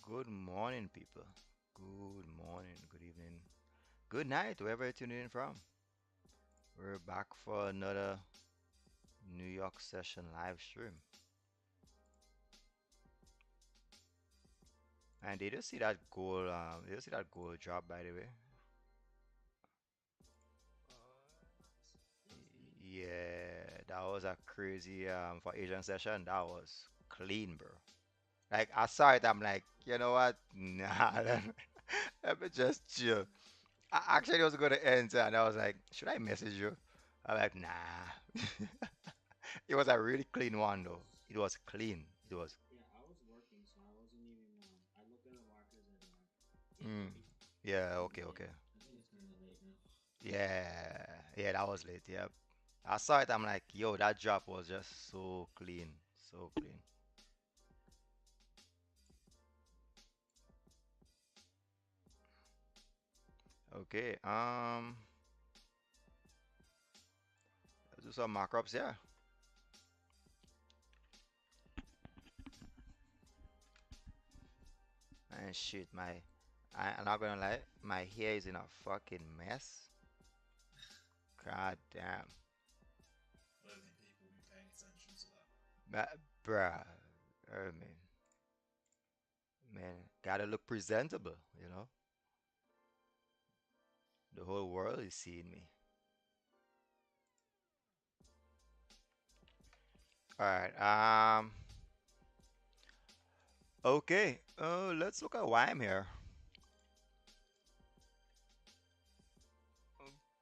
Good morning, people. Good morning, good evening, good night, wherever you're tuning in from. We're back for another New York session live stream. And did you see that goal? Did you see that goal drop, by the way? Yeah, that was a crazy for Asian session. That was clean, bro. Like I saw it, I'm like, you know what? Nah, let me just chill. I actually was gonna enter, and I was like, should I message you? I'm like, nah. It was a really clean one though. It was clean. It was. Mm. Yeah. Okay. Okay. Yeah. Yeah. That was late. Yep. I saw it. I'm like, yo, that drop was just so clean. So clean. Okay. Let's do some markups. Yeah. And shit, I'm not gonna lie, my hair is in a fucking mess. God damn. But, bruh, man, gotta look presentable, you know? The whole world is seeing me. All right. Okay. Let's look at why I'm here.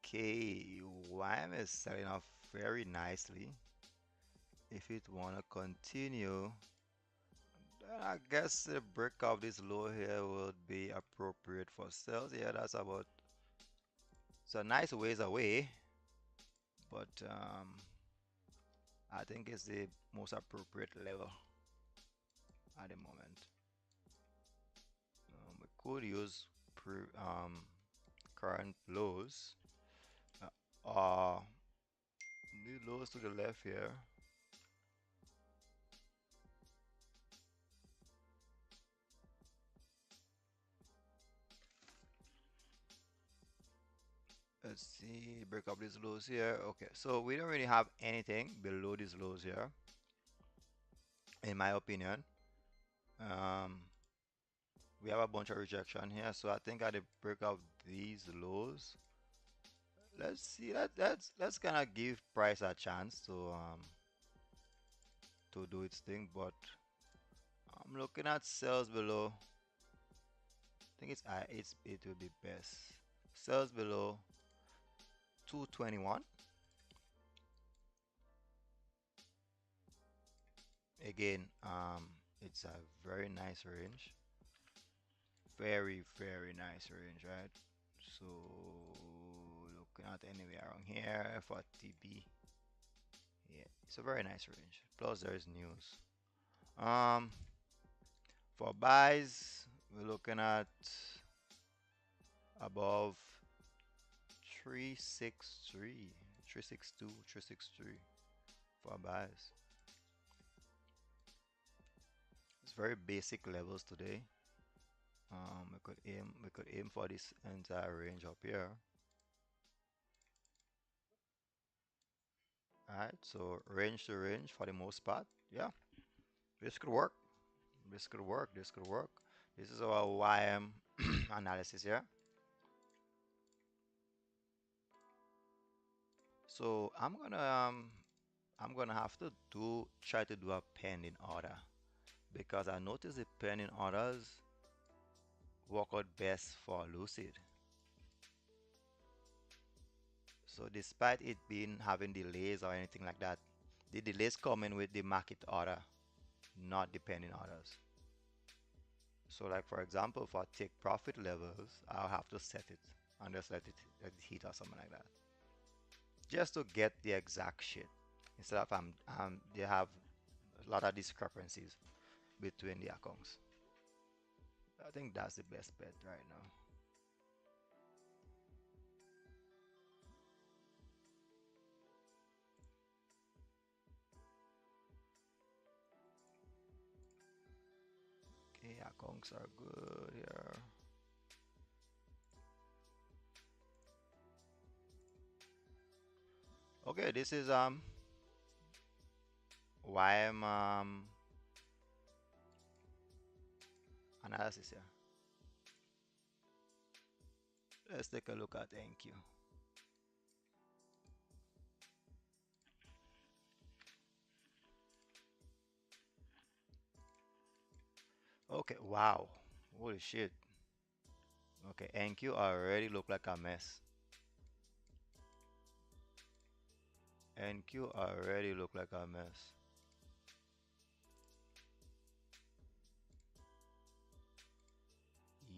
Okay, Wham is starting off very nicely. If it wanna continue, then I guess the break of this low here would be appropriate for sales. Yeah, that's about it's a nice ways away, but I think it's the most appropriate level at the moment. We could use current lows or the lows to the left here. Let's see, break up these lows here. Okay, so we don't really have anything below these lows here, in my opinion. Um, we have a bunch of rejection here, so I think at the break of these lows, let's see. Let's kind of give price a chance to do its thing, but I'm looking at sales below. I think it will be best. Sales below 221. Again, it's a very nice range. Very, very nice range, right? So looking at anywhere around here for TB. Yeah, it's a very nice range. Plus there's news. Um, for buys, we're looking at above 363, 362, 363 for buys. It's very basic levels today. We could aim for this entire range up here. Alright, so range to range for the most part. Yeah, this could work. This could work. This could work. This is our YM analysis here. So I'm gonna have to try to do a pending order because I noticed the pending orders work out best for Lucid. So despite it being having delays or anything like that, the delays come in with the market order, not the pending orders. So like for example, for take profit levels, I'll have to set it and just let it hit or something like that, just to get the exact shit. Instead of they have a lot of discrepancies between the accounts. I think that's the best bet right now. Yeah, conks are good here. Okay, this is YM analysis here. Let's take a look at NQ. Okay, wow. Holy shit. Okay, NQ already look like a mess. NQ already look like a mess.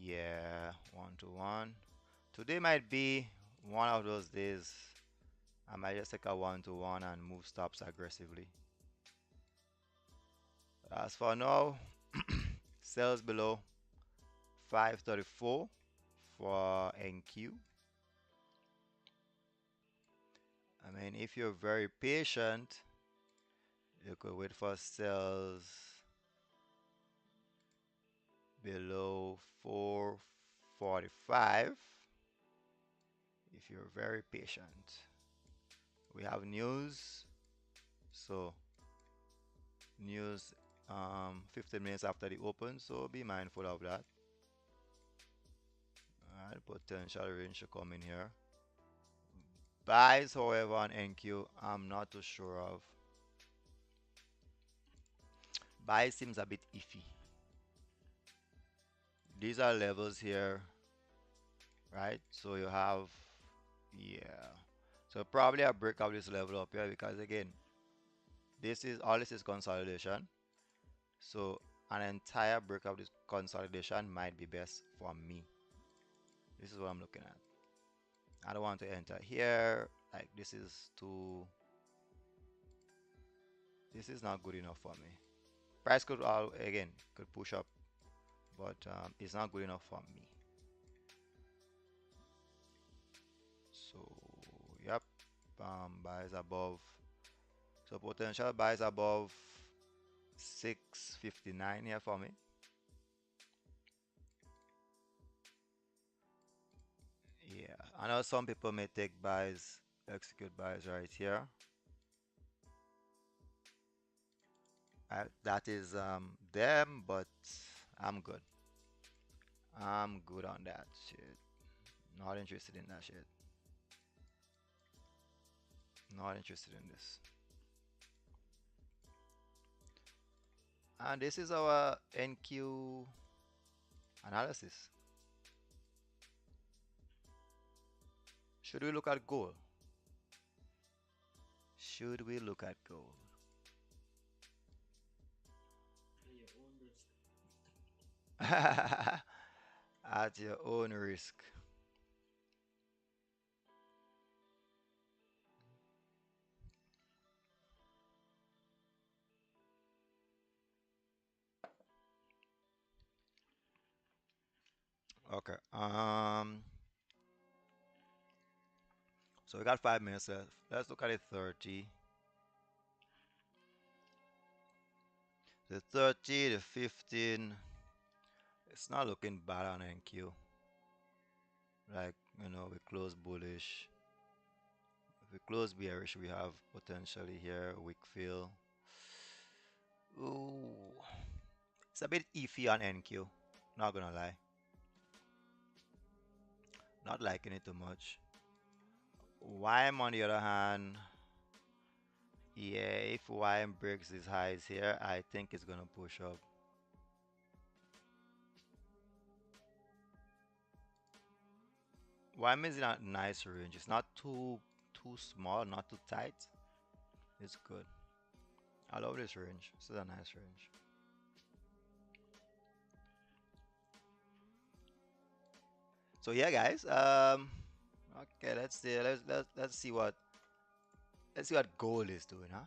Yeah, 1 to 1. Today might be one of those days. I might just take a 1 to 1 and move stops aggressively. As for now, sells below 534 for NQ. I mean, if you're very patient, you could wait for sales below 445 if you're very patient. We have news. So news 15 minutes after the open, so be mindful of that. Alright, potential range to come in here. Buys, however, on NQ, I'm not too sure of. Buy seems a bit iffy. These are levels here, right? So you have, yeah. So probably a break of this level up here because again, this is consolidation. So an entire break of this consolidation might be best for me. This is what I'm looking at. I don't want to enter here. Like this is not good enough for me. Price could again could push up, but it's not good enough for me. So yep, buys above. So potential buys above 659 here for me. Yeah, I know some people may take buys, execute buys right here. That is them, but I'm good. I'm good on that shit. Not interested in that shit. Not interested in this. And this is our NQ analysis. Should we look at gold? Should we look at gold? At your own risk. Okay. So we got 5 minutes left. Let's look at it 30. The 30, the 15. It's not looking bad on NQ. Like, we close bullish. If we close bearish, we have potentially here weak fill. Ooh. It's a bit iffy on NQ. Not gonna lie. Not liking it too much. YM on the other hand, yeah, if YM breaks these highs here, I think it's gonna push up. YM is in a nice range. It's not too small, not too tight. It's good. I love this range. This is a nice range. So yeah, guys. Okay, let's see what gold is doing, huh?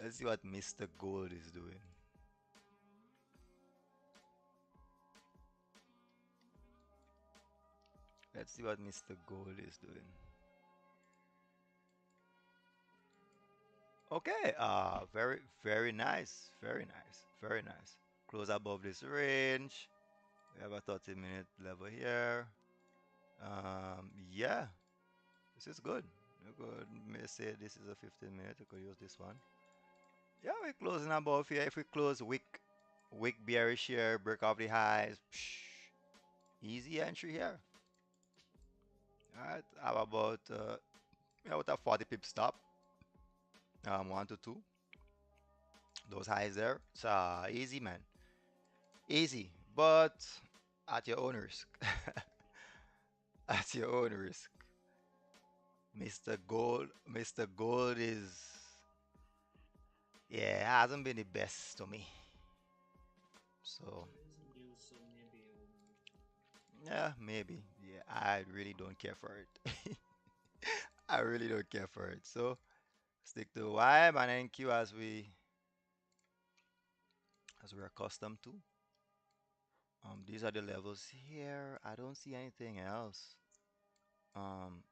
Let's see what Mr. Gold is doing. Let's see what Mr. Gold is doing. Okay, very, very nice. Very nice. Very nice. close above this range. We have a 30-minute level here. Yeah, this is good. You could may say this is a 15-minute. You could use this one. Yeah, we're closing above here. If we close wick bearish here, break off the highs. Easy entry here. All right, how about with a 40 pip stop? 1 to 2. Those highs there. It's easy, man. Easy, but at your own risk. At your own risk. Mr. Gold is, yeah, hasn't been the best to me. So, yeah, maybe. Yeah, I really don't care for it. I really don't care for it. So, stick to Y and NQ as we're accustomed to. These are the levels here. I don't see anything else. Um,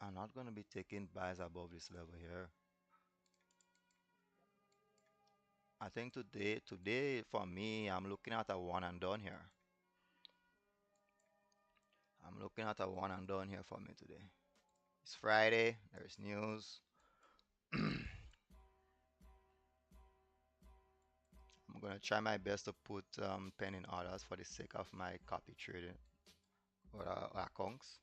I'm not gonna be taking buys above this level here. I think today for me, I'm looking at a one and done here. I'm looking at a one and done here for me today. It's Friday. There's news. I'm gonna try my best to put pending orders for the sake of my copy trading or accounts.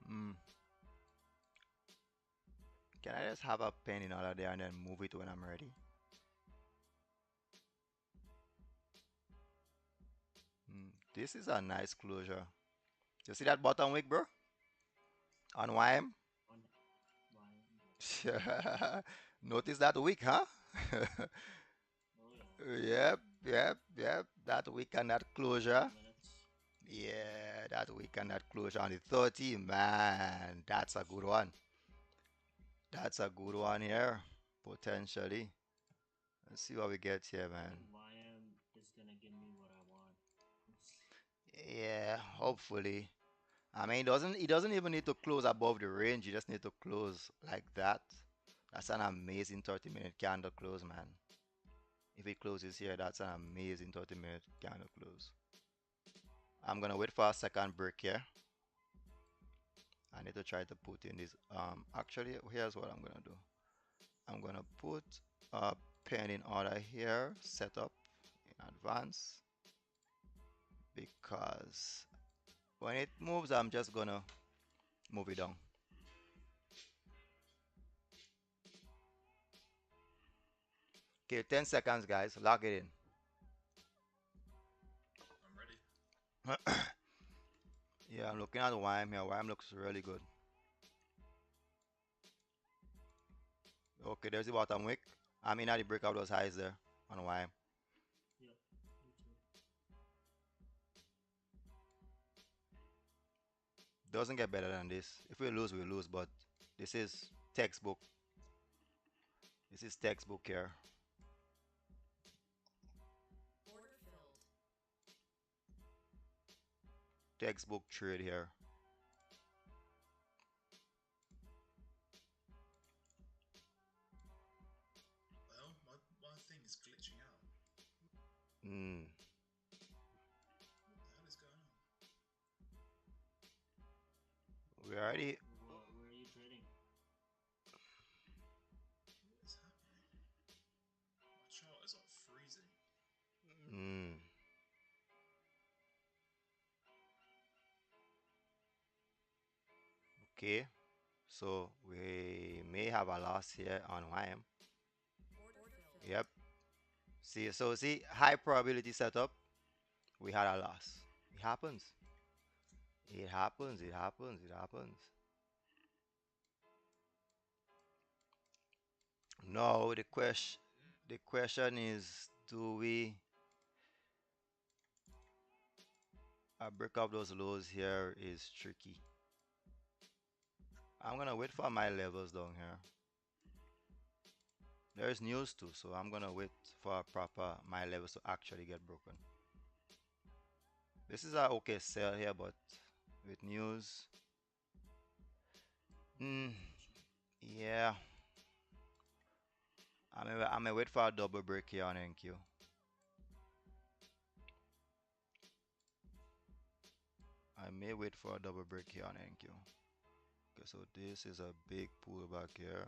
Mm. Can I just have a pending order there and then move it when I'm ready? This is a nice closure. You see that bottom wick, bro? On YM? Notice that wick, huh? Yep, yep. That wick and that closure. Yeah, that wick and that closure on the 30, man. That's a good one. That's a good one here, potentially. Let's see what we get here, man. Yeah, hopefully. I mean, it doesn't even need to close above the range. You just need to close like that. That's an amazing 30-minute candle close, man. If it closes here, that's an amazing 30-minute candle close. I'm gonna wait for a second break here. I need to try to put in this. Actually, here's what I'm gonna do. I'm gonna put a pending order here, set up in advance, because when it moves, I'm just gonna move it down. Okay, 10 seconds, guys. Lock it in. Yeah, I'm looking at YM here. YM looks really good. Okay, there's the bottom wick. I mean, how the break out those highs there on YM. Doesn't get better than this. If we lose, we lose, but this is textbook. This is textbook here. Textbook trade here. Mm. We already. Mm. Okay, so we may have a loss here on YM. Yep. See, high probability setup. We had a loss. It happens. It happens. It happens. It happens. No, the question is, do we A break of those lows here is tricky. I'm gonna wait for my levels down here. There's news too, so I'm gonna wait for proper my levels to actually get broken. This is a okay sell here, but with news, mm, yeah, I'm gonna wait for a double break here on NQ. I may wait for a double break here on NQ. Okay, so this is a big pullback here.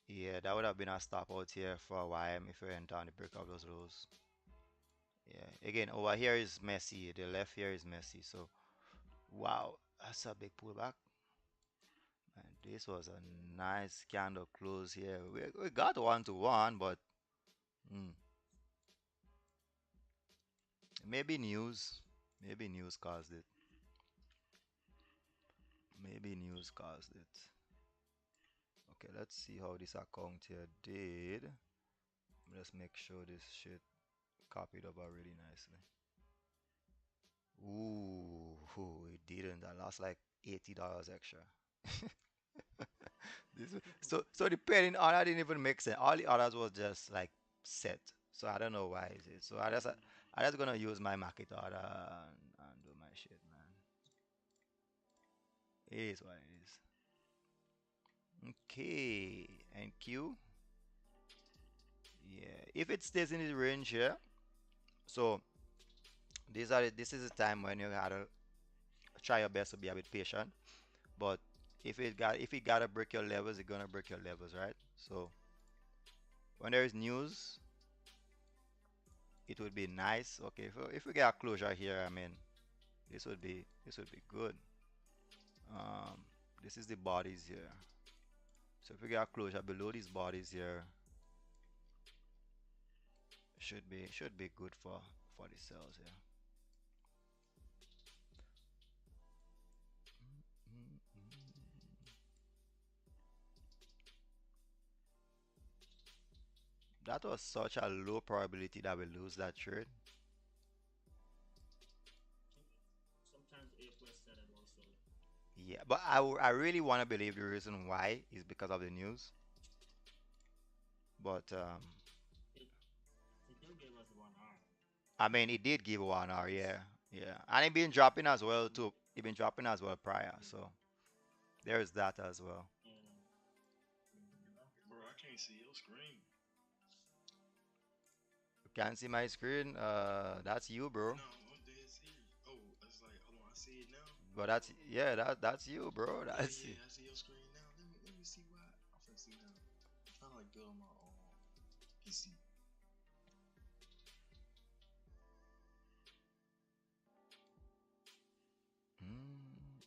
Yeah, that would have been a stop out here for a while if we enter on the break of those lows. Yeah, again, over here is messy. The left here is messy. So, wow, that's a big pullback. And this was a nice candle close here. We got one to one, but mm, maybe news. Maybe news caused it. Maybe news caused it. Okay, let's see how this account here did. Let's make sure this shit copied over really nicely. Ooh, it didn't. I lost like $80 extra. So the pairing order didn't even make sense. All the others was just like set. So I don't know why is it. So I just gonna use my market order and do my shit, man. It is what it is. Okay, and Q. Yeah, if it stays in this range here, so this is a time when you gotta try your best to be a bit patient. But if it gotta break your levels, it's gonna break your levels, right? So when there is news, it would be nice. Okay, if we get a closure here, I mean, this would be good. Um, this is the bodies here. So if we get a closure below these bodies here, should be good for the cells here. That was such a low probability that we lose that trade. Yeah, but I really want to believe the reason why is because of the news. But I mean, it did give 1 hour, yeah, yeah, and it been dropping as well too. It been dropping as well prior, so there's that as well. You can't see my screen. That's you, bro. But that's yeah, that's you, bro. That's you. Mm.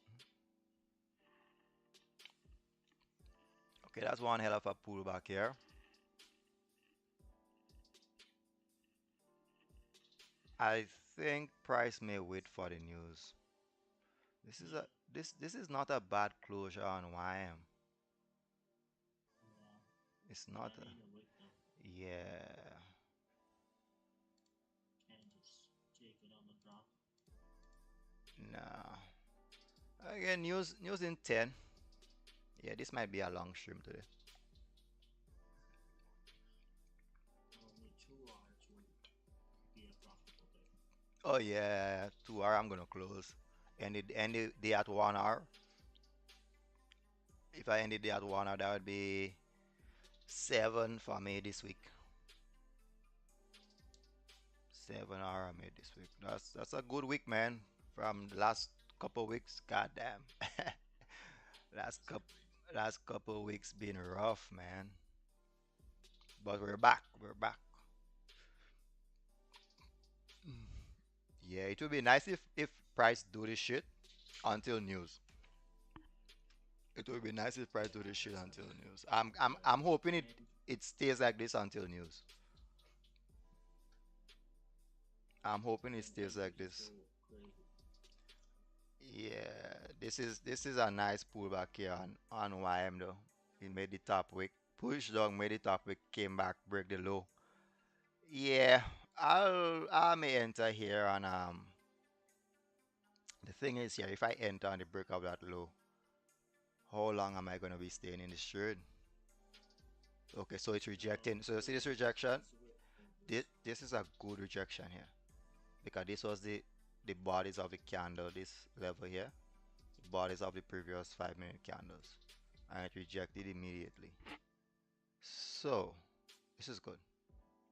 Okay, that's one hell of a pullback here. I think price may wait for the news. This is a this is not a bad closure on YM. It's not a yeah. No. Again, news in 10. Yeah, this might be a long stream today. Oh yeah, 2 hour I'm gonna close. And it ended the day at 1 hour. If I ended the day at 1 hour, that would be 7 for me this week. 7 hour I made this week. That's a good week, man. From the last couple weeks, goddamn. last couple last couple weeks been rough, man. But we're back. We're back. Yeah, it would be nice if price do this shit until news. It would be nice if price do this shit until news. I'm hoping it stays like this until news. I'm hoping it stays like this. Yeah, this is a nice pullback here on YM though. It made the top wick, push down, made the top wick, came back, break the low. Yeah, I may enter here on the thing is here, if I enter on the break of that low, how long am I gonna be staying in this trade? Okay, so it's rejecting. So you see this rejection? This is a good rejection here because this was the bodies of the candle, this level here, bodies of the previous 5 minute candles, and it rejected immediately. So this is good.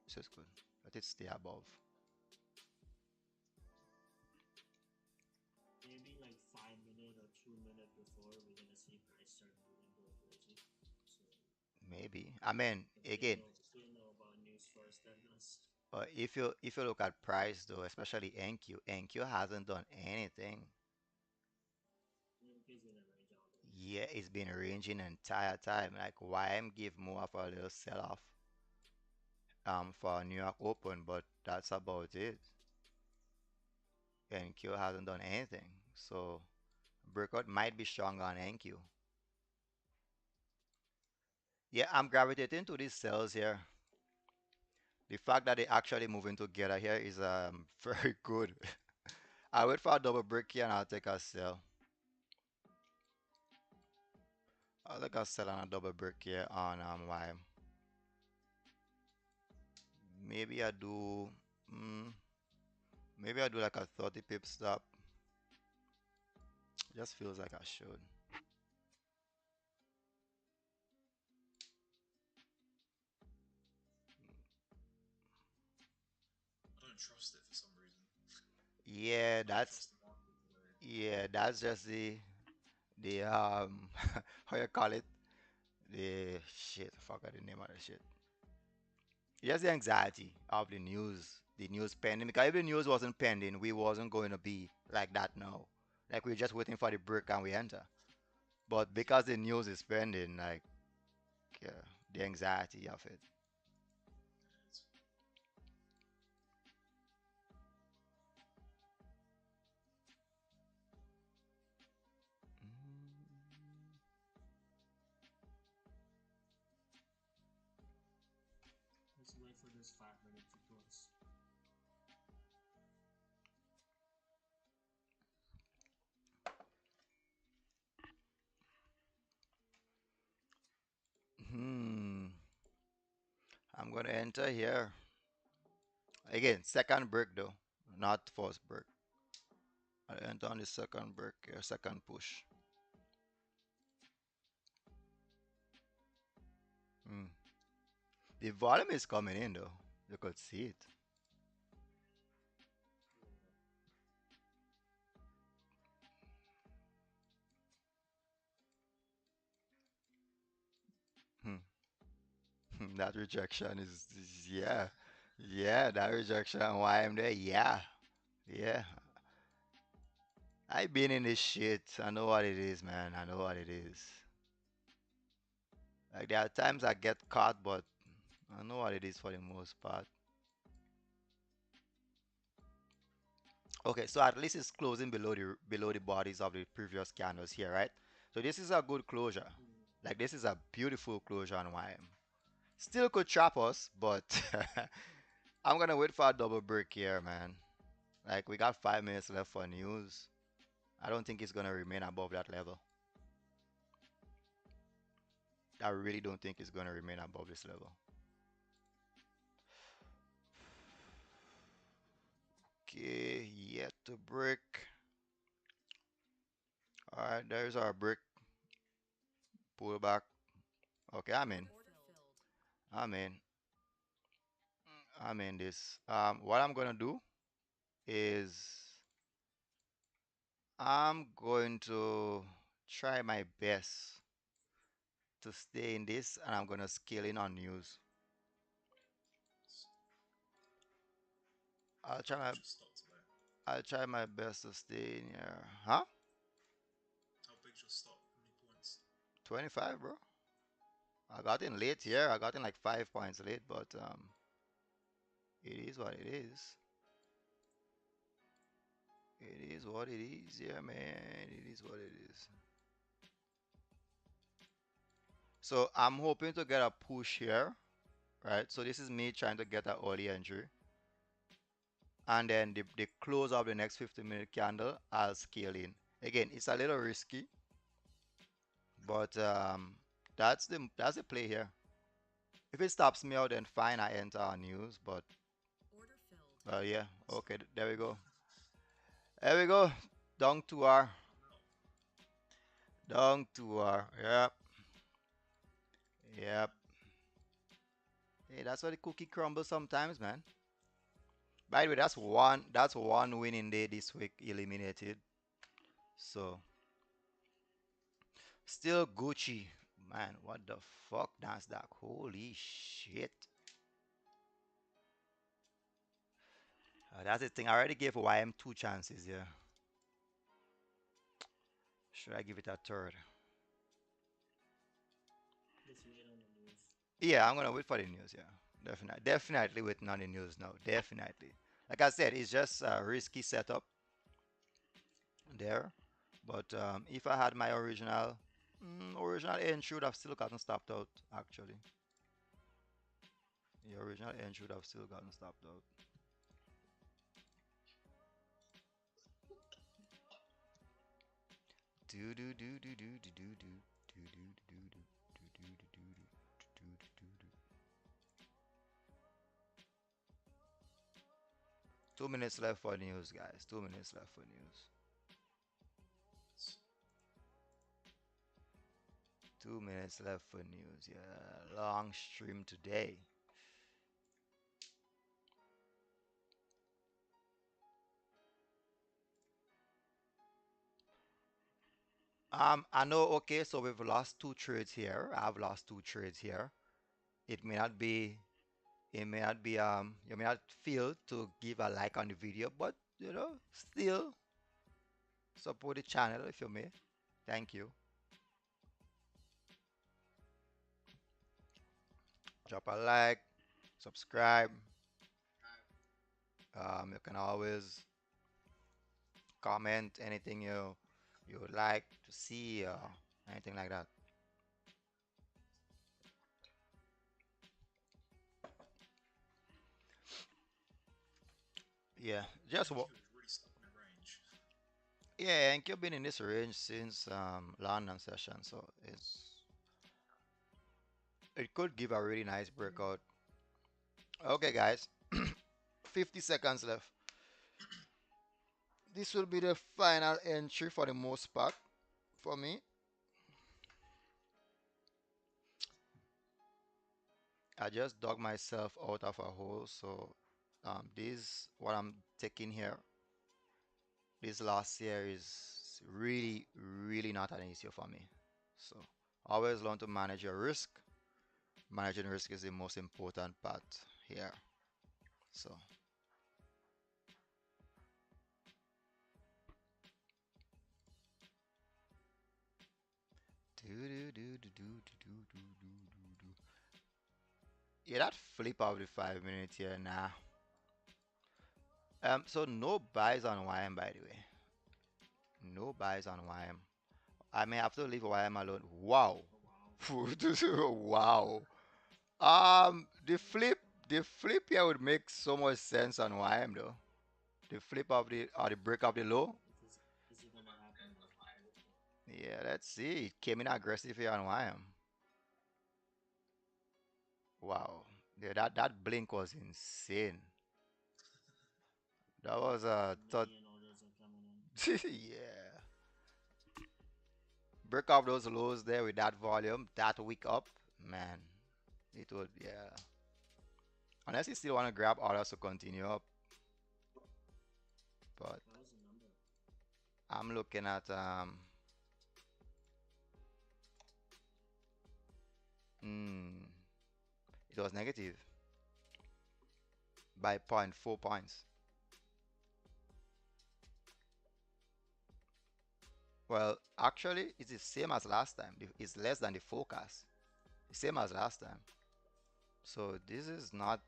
This is good. Let it stay above. Maybe. I mean, again, if you look at price though, especially NQ hasn't done anything. Yeah, it's been ranging the entire time. Like YM give more of a little sell off for New York Open, but that's about it. NQ hasn't done anything. So breakout might be strong on NQ. Yeah, I'm gravitating to these cells here. The fact that they actually moving together here is very good. I wait for a double break here and I'll take a sell. I'll take a sell on a double break here on YM. Maybe I do. Mm, maybe I do like a 30 pip stop. Just feels like I should. Yeah, that's just the how you call it? The shit. I forgot the name of the shit. Just the anxiety of the news pending. Because if the news wasn't pending, we wasn't going to be like that now. Like we're just waiting for the break and we enter. But because the news is pending, like yeah, the anxiety of it. Hmm. I'm gonna enter here again. Second break though, not first break. I enter on the second break here, second push. Hmm. The volume is coming in though. You could see it. Hmm. That rejection is yeah, yeah. That rejection. Why I'm there? Yeah, yeah. I've been in this shit. I know what it is, man. I know what it is. Like there are times I get caught, but I know what it is for the most part. Okay, so at least it's closing below the bodies of the previous candles here, right? So this is a good closure. Like this is a beautiful closure on YM. Still could trap us, but I'm gonna wait for a double break here, man. Like we got 5 minutes left for news. I don't think it's gonna remain above that level. I really don't think it's gonna remain above this level. Okay, yet to break. All right, there's our break. Pull back. Okay, I'm in. I'm in. I'm in this. What I'm gonna do is I'm going to try my best to stay in this, and I'm gonna scale in on news. I'll try my I'll try my best to stay in here. Huh? 25, bro. I got in late here. I got in like 5 points late, but it is what it is. It is what it is. Yeah, man. It is what it is. So I'm hoping to get a push here, right? So this is me trying to get an early entry. and then the close of the next 15-minute candle, I'll scale in. Again, it's a little risky, but that's the play here. If it stops me out, then fine, I enter our news. But yeah, okay, there we go. There we go. Down to our, down to our. Yep, yep. Hey, that's why the cookie crumbles sometimes, man. By the way, that's one winning day this week eliminated. So still Gucci. Man, what the fuck, Nasdaq? Holy shit. That's the thing. I already gave YM two chances here. Should I give it a third? Yeah, I'm gonna wait for the news. Yeah, definitely waiting on the news now. Definitely. Like I said, it's just a risky setup there. But if I had my original entry would have still gotten stopped out. Actually, the original entry would have still gotten stopped out. Do do do do do do do do do do do do do do do do do do do do. 2 minutes left for news, guys. 2 minutes left for news. 2 minutes left for news. Yeah, long stream today. I know. Okay, so we've lost two trades here. I've lost two trades here. It may not be. It may not be. You may not feel to give a like on the video, but still support the channel if you may. Thank you. Drop a like, subscribe. You can always comment anything you would like to see or anything like that. Yeah, yeah, and you've been in this range since London session, so it could give a really nice breakout. Okay, guys, 50 seconds left. This will be the final entry for the most part for me. I just dug myself out of a hole, so this what I'm taking here. This last year is really, really not an issue for me. So always learn to manage your risk. Managing risk is the most important part here. So do do do do do do do do do do. Yeah, that flip of the 5 minutes here, nah. So no buys on YM, by the way. No buys on YM. I may have to leave YM alone. Wow. Wow. The flip here would make so much sense on YM though. The flip of the or the break of the low. Yeah, let's see. It came in aggressive here on YM. Wow. Yeah, that blink was insane. That was a thought. Yeah. Break off those lows there with that volume, that wick up, man. It would, yeah. Unless you still want to grab orders to continue up, but I'm looking at mm, it was negative by 0.4 points. Well, actually, it's the same as last time. It's less than the forecast. Same as last time. So this is not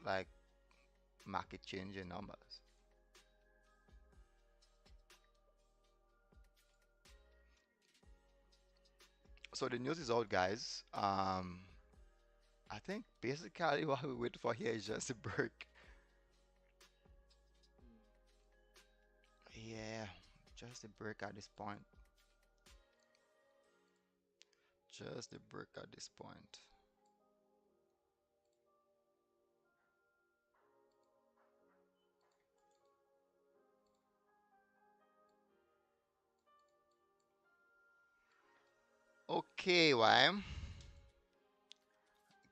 like market changing numbers. So the news is out, guys. I think basically what we wait for here is just a break. Just a break at this point. Just a break at this point. Okay, YM.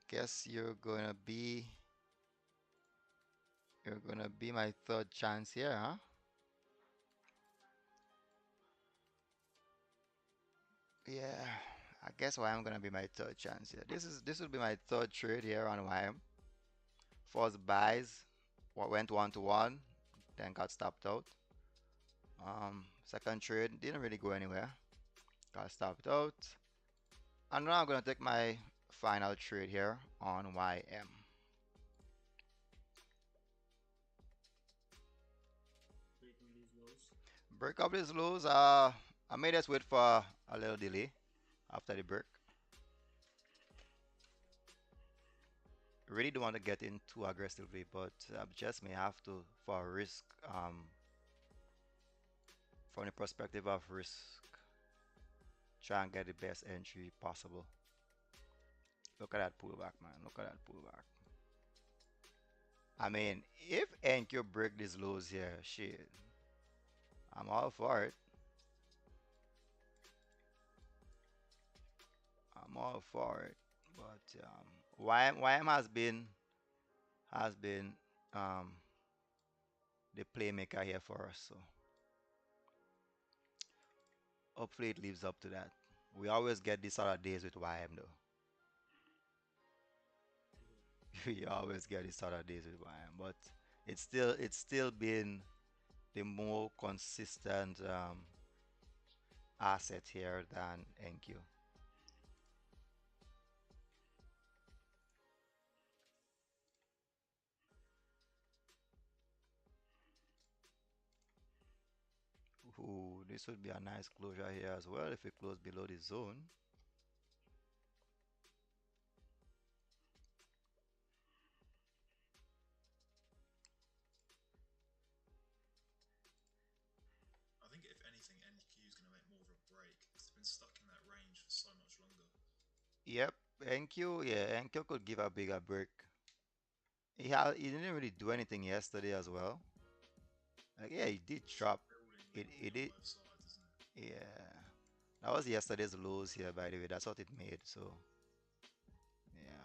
Guess you're gonna be my third chance here, huh? Yeah, I guess YM gonna be my third chance here. This will be my third trade here on YM. First buys, what went 1 to 1, then got stopped out. Second trade didn't really go anywhere, got stopped out. And now I'm gonna take my final trade here on YM. Break up these lows. I made us wait for a little delay after the break. Really don't want to get in too aggressively, but just may have to for risk. From the perspective of risk, try and get the best entry possible. Look at that pullback, man. Look at that pullback. I mean, if NQ break these lows here, shit, I'm all for it. I'm all for it. But YM has been um, the playmaker here for us. So hopefully it lives up to that. We always get these sort of days with YM though. We always get these sort of days with YM, but it's still been the more consistent asset here than NQ. Ooh, this would be a nice closure here as well if we close below the zone. I think if anything, NQ is going to make more of a break. It's been stuck in that range for so much longer. Yep, NQ, yeah, NQ could give a bigger break. He didn't really do anything yesterday as well. Like, yeah, he did It's drop. building It weakly it on did. both sides, isn't it? Yeah, that was yesterday's lows here, by the way. That's what it made. So yeah.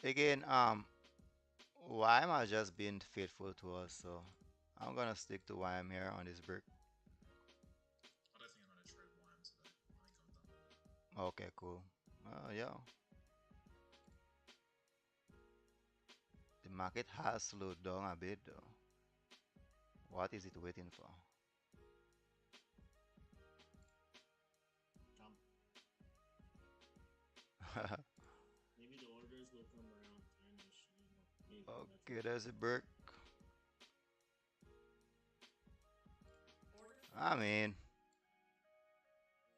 Again, YM has just been faithful to us, so I'm gonna stick to YM here on this break. I don't think I'm going to trade YM today. I think I'm done with it. Okay, cool. Yeah, the market has slowed down a bit though. What is it waiting for? Jump. Maybe the orders will come around 10ish, maybe Okay, there's a break. I mean,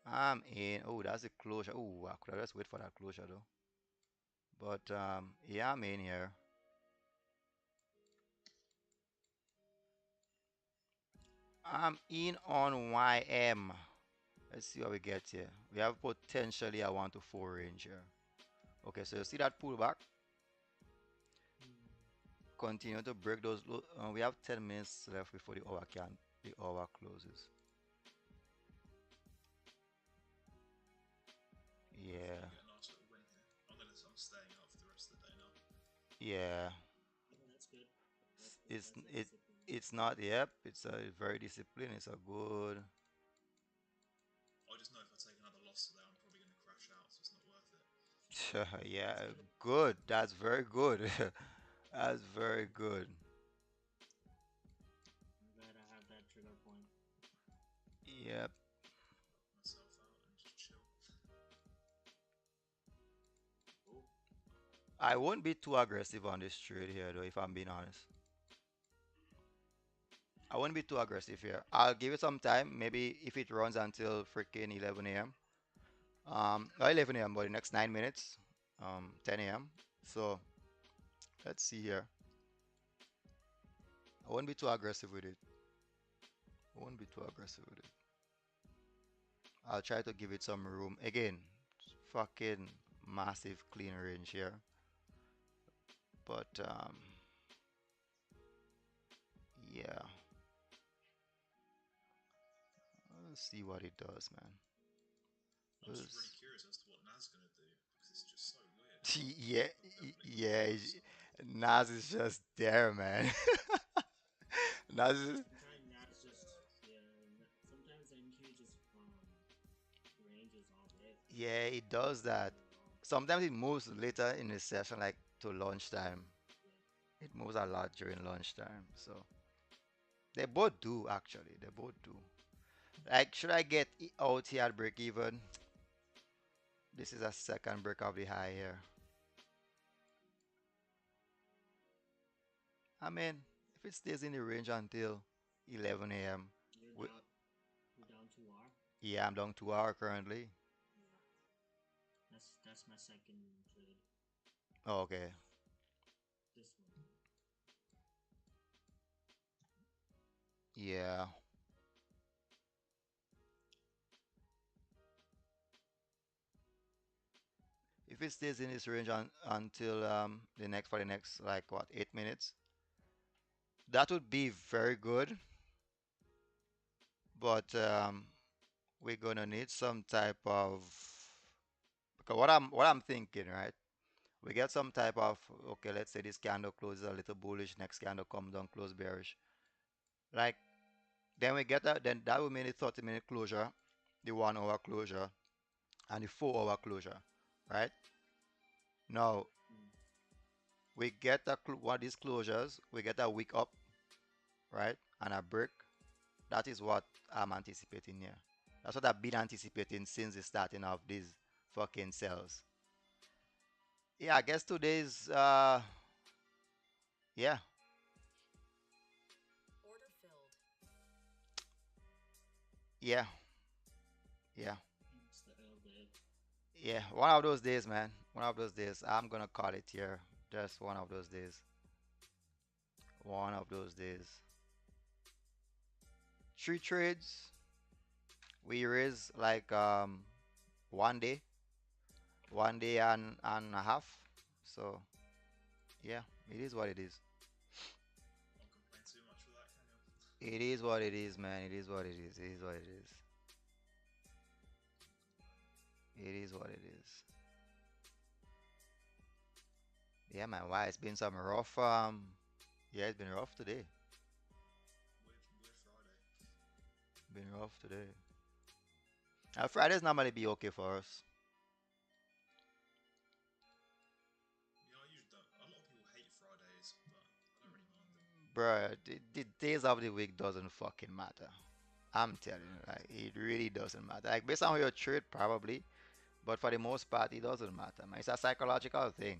I'm in. Oh, that's a closure. Oh, I could have just wait for that closure though. But yeah, I'm in here. I'm in on YM. Let's see what we get here. We have potentially a 1 to 4 range here. Okay, so you see that pullback? Continue to break those. We have 10 minutes left before the hour closes. I Yeah, think we get a nice little win here. I'm staying up for the rest of the day now. yeah. that's good. It's That's a it discipline. it's not. Yep. It's a very disciplined. It's a good. I just know if I take another loss today, I'm probably going to crash out, so it's not worth it. Yeah, That's good. good. That's very good. That's very good. I'm glad I have that trigger point. Yep. Knock myself out and just chill. Oh, I won't be too aggressive on this trade here, though, if I'm being honest. I won't be too aggressive here. I'll give it some time. Maybe if it runs until freaking 11 a.m. Not 11 a.m., but the next 9 minutes, 10 a.m. So let's see here. I won't be too aggressive with it. I won't be too aggressive with it. I'll try to give it some room. Again, fucking massive clean range here. But yeah, let's see what it does, man. I'm just really Let's- curious as to what Nas gonna do because it's just so weird. yeah, I've never been called yeah. Nas. So. Nas is just there, man. Nas is, Sometimes that's just yeah. Sometimes NQ just ranges all day. yeah, it does that. Doing it all. Sometimes it moves later in the session, like to lunchtime. Yeah. It moves a lot during lunchtime. So they both do actually. They both do. Like, should I get out here at break even? This is a second break of the high here. I mean, if it stays in the range until 11 a.m. You're we- down. You're down 2 hour. Yeah, I'm down 2 hour currently. Yeah. That's my second trade. Oh, okay. This one. Yeah. If it stays in this range until the next like what 8 minutes, that would be very good. But we're gonna need some type of because what I'm thinking, right? We get some type of okay, let's say this candle closes a little bullish, next candle comes down, close bearish. Like then we get that, then that will mean the 30-minute closure, the 1 hour closure, and the 4 hour closure, right? Now Mm. we get one of these closures, we get a wick up, right, and a break. That is what I'm anticipating here. That's what I've been anticipating since the starting of these fucking cells. Yeah, I guess today's yeah, yeah, yeah, It's the L day. yeah. One of those days, man. One of those days. I'm gonna call it here. Just one of those days. One of those days. Three trades. We raise like 1 day, 1 day and a half. So yeah, it is what it is. Can't complain too much for that, can you? It is what it is, man. It is what it is. It is what it is. It is what it is. Yeah, man. Why? It's been some rough. Yeah, it's been rough today. Weird Friday. Been rough today. Fridays normally be okay for us, Yeah, I usually don't. A lot of people hate Fridays, but I don't really mind them. bruh. The days of the week doesn't fucking matter. I'm telling you, like it really doesn't matter. Like based on how you trade, probably, but for the most part, it doesn't matter, man. It's a psychological thing.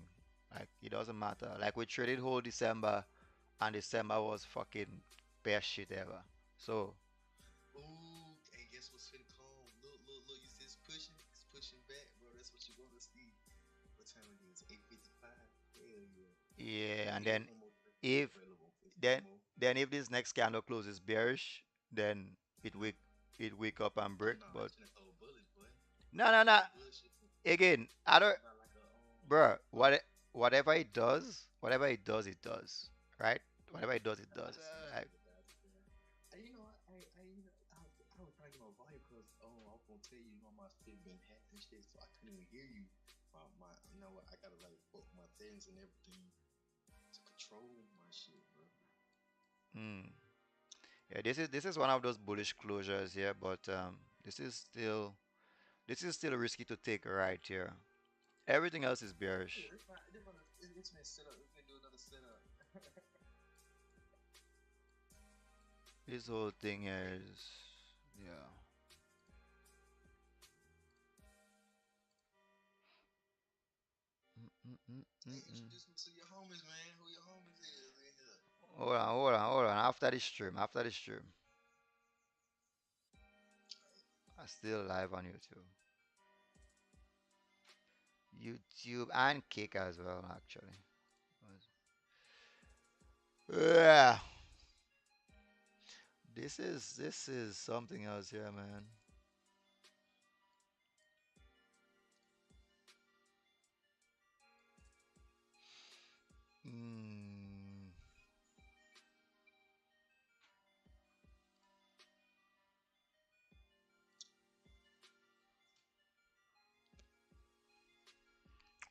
Like it doesn't matter. Like we traded whole December, and December was fucking best shit ever. So Ooh, hey, guess what's finna come? Look, you see it's pushing? It's pushing back, bro. That's what you're gonna see. What time it is? 8:55. Hell yeah. yeah, and Hey, then promo if available. It's then promo. then if this next candle closes bearish, then it wake up and Oh break. no, But it's finna go bullish, boy. no, no, no. That bullshit. Again, I don't, About like a bruh. Whatever it does, it does, right? Whatever it does, it I does. just see Like, the guys there. You know, I was trying to get my volume because I was gonna tell you, my shit been hacked and shit, so I couldn't even hear you. I gotta like book my settings and everything to control my shit, bro. hmm. Yeah, this is one of those bullish closures here, but this is still risky to take right here. Everything else is bearish. Yeah, it's been set up. It's gonna do another setup. This whole thing here is, yeah. Hey, Mm. introduce me to your homies, man. Who your homies is in here? Hold on, hold on, hold on. After the stream, I'm still live on YouTube and Kick as well, actually. Yeah, this is something else here, man. Mm.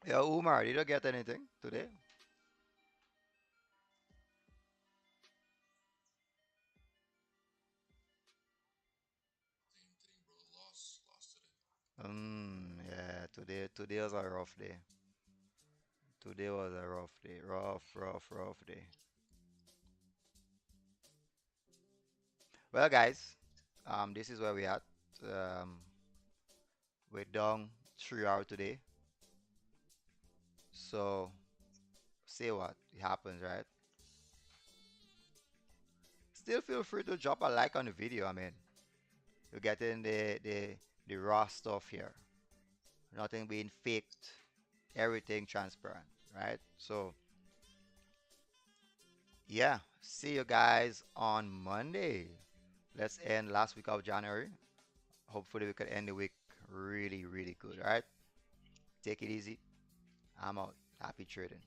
Yeah, Umar, did you get anything today? Same thing, bro. Lost today. Yeah, today was a rough day. Today was a rough day. Rough day. Well, guys, this is where we at. Um, we're done 3 hours today. So, say what? It happens, right? Still feel free to drop a like on the video. I mean, you're getting the raw stuff here. Nothing being faked. Everything transparent, right? So, yeah, see you guys on Monday. Let's end last week of January. Hopefully, we could end the week really, really good. All right, take it easy. I'm out. Happy trading.